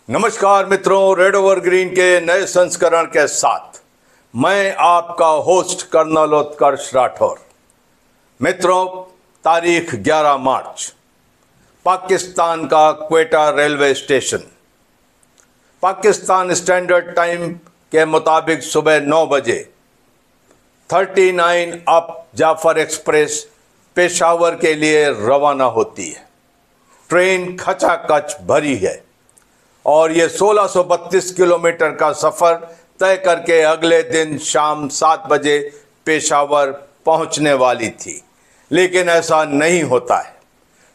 नमस्कार मित्रों, red over green के नए संस्करण के साथ मैं आपका होस्ट कर्नल उत्कर्ष राठौर। मित्रों, तारीख 11 मार्च, पाकिस्तान का Quetta railway station Pakistan standard time के मुताबिक सुबह 9 बजे 39 अप जाफर एक्सप्रेस पेशावर के लिए रवाना होती है। ट्रेन खचाखच भरी है और ये 1632 किलोमीटर का सफ़र तय करके अगले दिन शाम 7 बजे पेशावर पहुंचने वाली थी, लेकिन ऐसा नहीं होता है।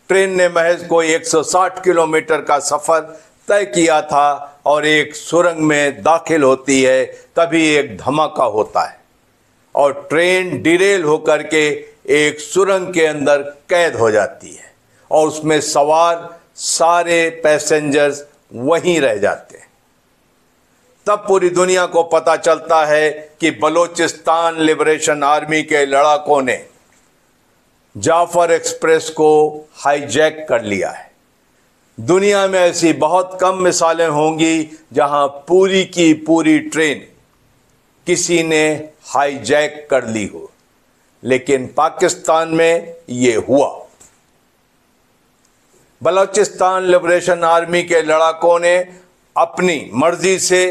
ट्रेन ने महज कोई 160 किलोमीटर का सफ़र तय किया था और एक सुरंग में दाखिल होती है, तभी एक धमाका होता है और ट्रेन डिरेल होकर के एक सुरंग के अंदर कैद हो जाती है और उसमें सवार सारे पैसेंजर्स वहीं रह जाते हैं। तब पूरी दुनिया को पता चलता है कि बलोचिस्तान लिबरेशन आर्मी के लड़ाकों ने जाफर एक्सप्रेस को हाईजैक कर लिया है। दुनिया में ऐसी बहुत कम मिसालें होंगी जहां पूरी की पूरी ट्रेन किसी ने हाईजैक कर ली हो, लेकिन पाकिस्तान में ये हुआ। बलोचिस्तान लिबरेशन आर्मी के लड़ाकों ने अपनी मर्जी से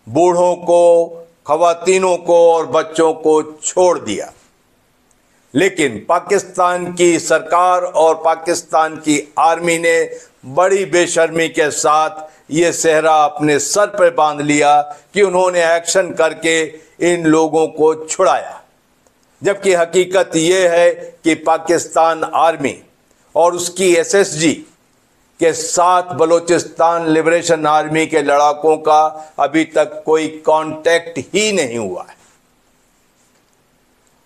बूढ़ों को, खवातीनों को और बच्चों को छोड़ दिया, लेकिन पाकिस्तान की सरकार और पाकिस्तान की आर्मी ने बड़ी बेशर्मी के साथ ये सेहरा अपने सर पर बांध लिया कि उन्होंने एक्शन करके इन लोगों को छुड़ाया, जबकि हकीकत ये है कि पाकिस्तान आर्मी और उसकी एसएसजी के साथ बलोचिस्तान लिबरेशन आर्मी के लड़ाकों का अभी तक कोई कांटेक्ट ही नहीं हुआ है।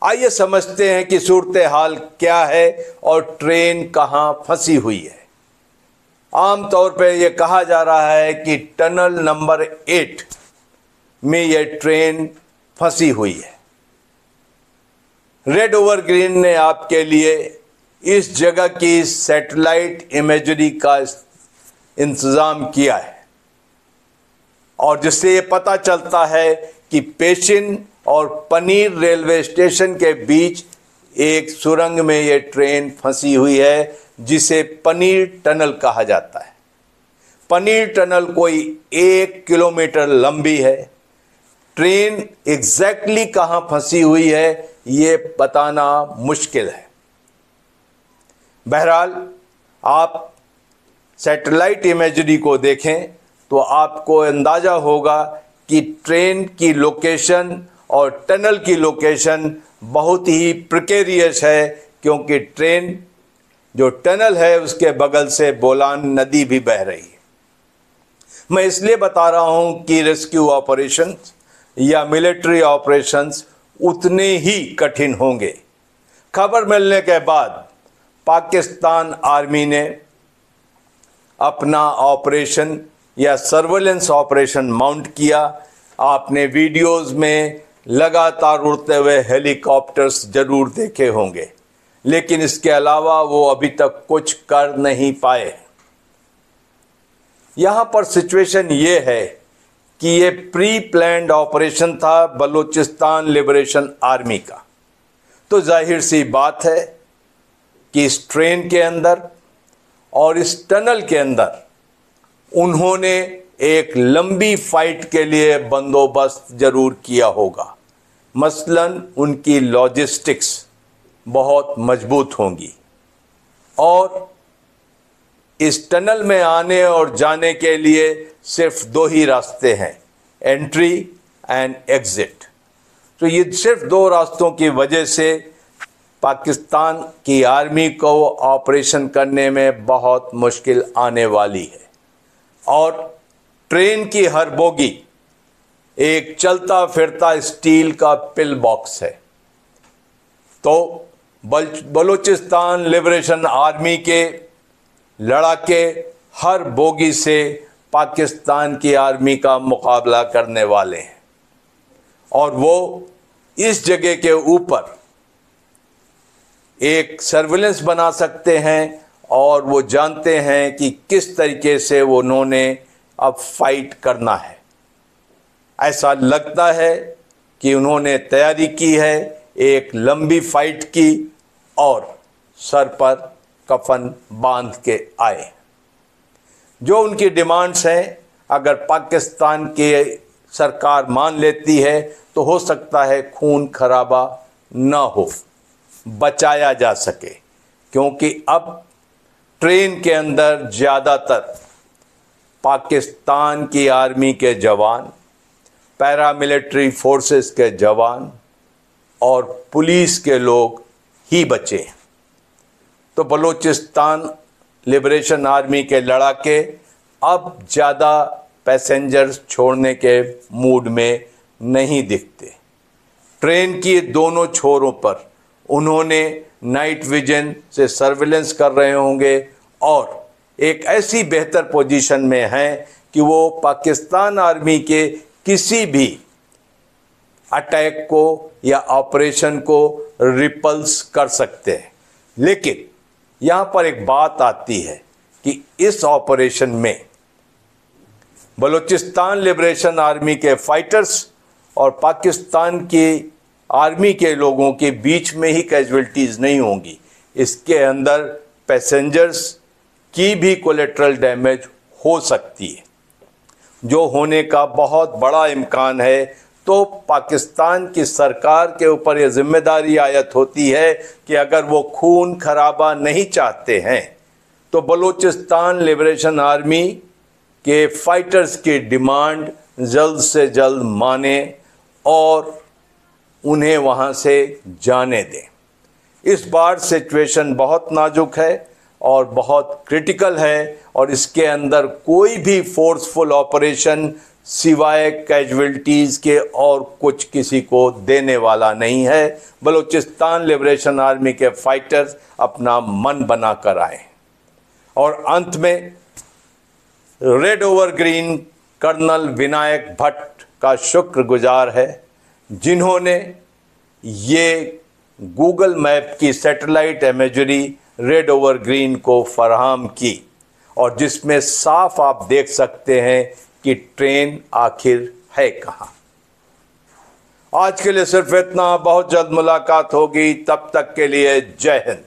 आइए समझते हैं कि सूरत हाल क्या है और ट्रेन कहां फंसी हुई है। आमतौर पर यह कहा जा रहा है कि टनल नंबर 8 में यह ट्रेन फंसी हुई है। रेड ओवर ग्रीन ने आपके लिए इस जगह की सैटेलाइट इमेजरी का इंतज़ाम किया है और जिससे ये पता चलता है कि पेशिन और पनीर रेलवे स्टेशन के बीच एक सुरंग में ये ट्रेन फंसी हुई है, जिसे पनीर टनल कहा जाता है। पनीर टनल कोई 1 किलोमीटर लंबी है। ट्रेन एग्जैक्टली कहाँ फंसी हुई है ये बताना मुश्किल है। बहरहाल, आप सैटेलाइट इमेजरी को देखें तो आपको अंदाज़ा होगा कि ट्रेन की लोकेशन और टनल की लोकेशन बहुत ही प्रिकेरियस है, क्योंकि ट्रेन जो टनल है उसके बगल से बोलान नदी भी बह रही है। मैं इसलिए बता रहा हूं कि रेस्क्यू ऑपरेशंस या मिलिट्री ऑपरेशंस उतने ही कठिन होंगे। खबर मिलने के बाद पाकिस्तान आर्मी ने अपना ऑपरेशन या सर्वेलेंस ऑपरेशन माउंट किया। आपने वीडियोस में लगातार उड़ते हुए हेलीकॉप्टर्स जरूर देखे होंगे, लेकिन इसके अलावा वो अभी तक कुछ कर नहीं पाए। यहाँ पर सिचुएशन ये है कि ये प्री प्लान्ड ऑपरेशन था बलूचिस्तान लिबरेशन आर्मी का। तो जाहिर सी बात है कि इस ट्रेन के अंदर और इस टनल के अंदर उन्होंने एक लंबी फाइट के लिए बंदोबस्त जरूर किया होगा। मसलन उनकी लॉजिस्टिक्स बहुत मजबूत होंगी और इस टनल में आने और जाने के लिए सिर्फ 2 ही रास्ते हैं, एंट्री एंड एग्जिट। तो ये सिर्फ 2 रास्तों की वजह से पाकिस्तान की आर्मी को ऑपरेशन करने में बहुत मुश्किल आने वाली है और ट्रेन की हर बोगी एक चलता फिरता स्टील का पिल बॉक्स है। तो बलूचिस्तान लिबरेशन आर्मी के लड़ाके हर बोगी से पाकिस्तान की आर्मी का मुकाबला करने वाले हैं और वो इस जगह के ऊपर एक सर्विलेंस बना सकते हैं और वो जानते हैं कि किस तरीके से उन्होंने अब फाइट करना है। ऐसा लगता है कि उन्होंने तैयारी की है, एक लंबी फाइट की और सर पर कफन बांध के आए। जो उनकी डिमांड्स हैं, अगर पाकिस्तान की सरकार मान लेती है तो हो सकता है खून खराबा न हो, बचाया जा सके, क्योंकि अब ट्रेन के अंदर ज़्यादातर पाकिस्तान की आर्मी के जवान, पैरामिलिट्री फोर्सेस के जवान और पुलिस के लोग ही बचे हैं। तो बलूचिस्तान लिबरेशन आर्मी के लड़ाके अब ज़्यादा पैसेंजर्स छोड़ने के मूड में नहीं दिखते। ट्रेन की दोनों छोरों पर उन्होंने नाइट विजन से सर्विलेंस कर रहे होंगे और एक ऐसी बेहतर पोजीशन में हैं कि वो पाकिस्तान आर्मी के किसी भी अटैक को या ऑपरेशन को रिपल्स कर सकते हैं। लेकिन यहाँ पर एक बात आती है कि इस ऑपरेशन में बलूचिस्तान लिबरेशन आर्मी के फाइटर्स और पाकिस्तान की आर्मी के लोगों के बीच में ही कैजुअल्टीज़ नहीं होंगी, इसके अंदर पैसेंजर्स की भी कोलेट्रल डैमेज हो सकती है, जो होने का बहुत बड़ा इम्कान है। तो पाकिस्तान की सरकार के ऊपर यह जिम्मेदारी आयत होती है कि अगर वो खून खराबा नहीं चाहते हैं तो बलूचिस्तान लिबरेशन आर्मी के फाइटर्स की डिमांड जल्द से जल्द माने और उन्हें वहां से जाने दें। इस बार सिचुएशन बहुत नाजुक है और बहुत क्रिटिकल है और इसके अंदर कोई भी फोर्सफुल ऑपरेशन सिवाय कैजुअल्टीज़ के और कुछ किसी को देने वाला नहीं है। बलूचिस्तान लिबरेशन आर्मी के फाइटर्स अपना मन बना कर आए। और अंत में red over green colonel Vinayak Bhatt का शुक्रगुजार है, जिन्होंने ये गूगल मैप की satellite imagery red over green को फराहम की और जिसमें साफ आप देख सकते हैं कि ट्रेन आखिर है कहाँ। आज के लिए सिर्फ इतना, बहुत जल्द मुलाकात होगी, तब तक के लिए जय हिंद।